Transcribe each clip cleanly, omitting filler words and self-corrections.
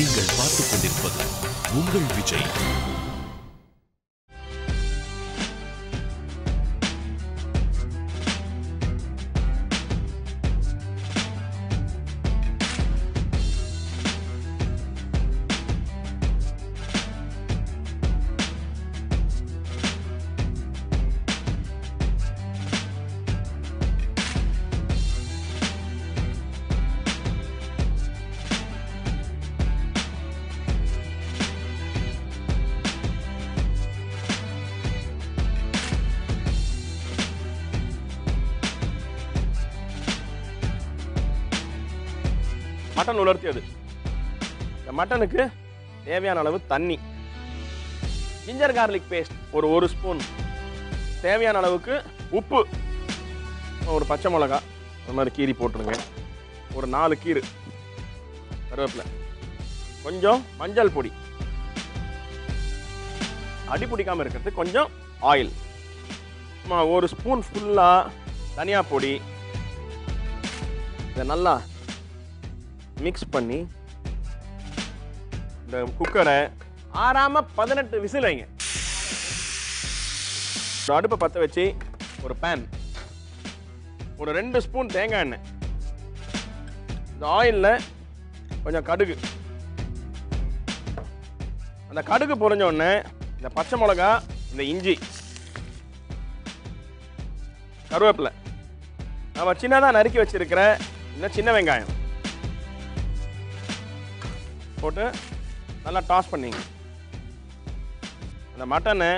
நீங்கள் பார்த்துக் கொண்டிருப்பது உங்கள் விஜய். மட்டன் உலர்த்தியது. இந்த மட்டனுக்கு தேவையான அளவு தண்ணி, ஜிஞ்சர் கார்லிக் பேஸ்ட் ஒரு ஸ்பூன், தேவையான அளவுக்கு உப்பு, ஒரு பச்சை மிளகா அந்த மாதிரி கீரி போட்டுருங்க, ஒரு 4 கீரு கருவேப்பிலை, கொஞ்சம் மஞ்சள் பொடி, அடி பிடிக்காமல் இருக்கிறதுக்கு கொஞ்சம் ஆயில், ஒரு ஸ்பூன் ஃபுல்லாக தனியா பொடி. இதை நல்லா மிக்ஸ் பண்ணி இந்த குக்கரை ஆறாம 18 விசில் வைங்க. அடுப்பை பற்ற வச்சு ஒரு பேன், ஒரு 2 ஸ்பூன் தேங்காய் எண்ணெய், இந்த ஆயிலில் கொஞ்சம் கடுகு, அந்த கடுகு பொரிஞ்ச உடனே இந்த பச்சை மிளகா, இந்த இஞ்சி, கருவேப்பிலை, நம்ம சின்னதாக நறுக்கி வச்சிருக்கிற இந்த சின்ன வெங்காயம் போட்டு நல்லா டாஸ் பண்ணிங்க. அந்த மட்டனை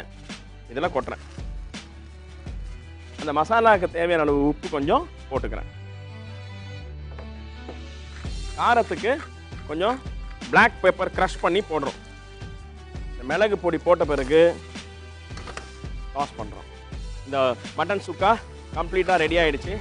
இதில் கொட்டுறேன். அந்த மசாலாவுக்கு தேவையான அளவு உப்பு கொஞ்சம் போட்டுக்கிறேன். காரத்துக்கு கொஞ்சம் பிளாக் பெப்பர் க்ரஷ் பண்ணி போடுறோம். இந்த மிளகு பொடி போட்ட பிறகு டாஸ் பண்ணுறோம். இந்த மட்டன் சுக்கா கம்ப்ளீட்டாக ரெடி ஆகிடுச்சு.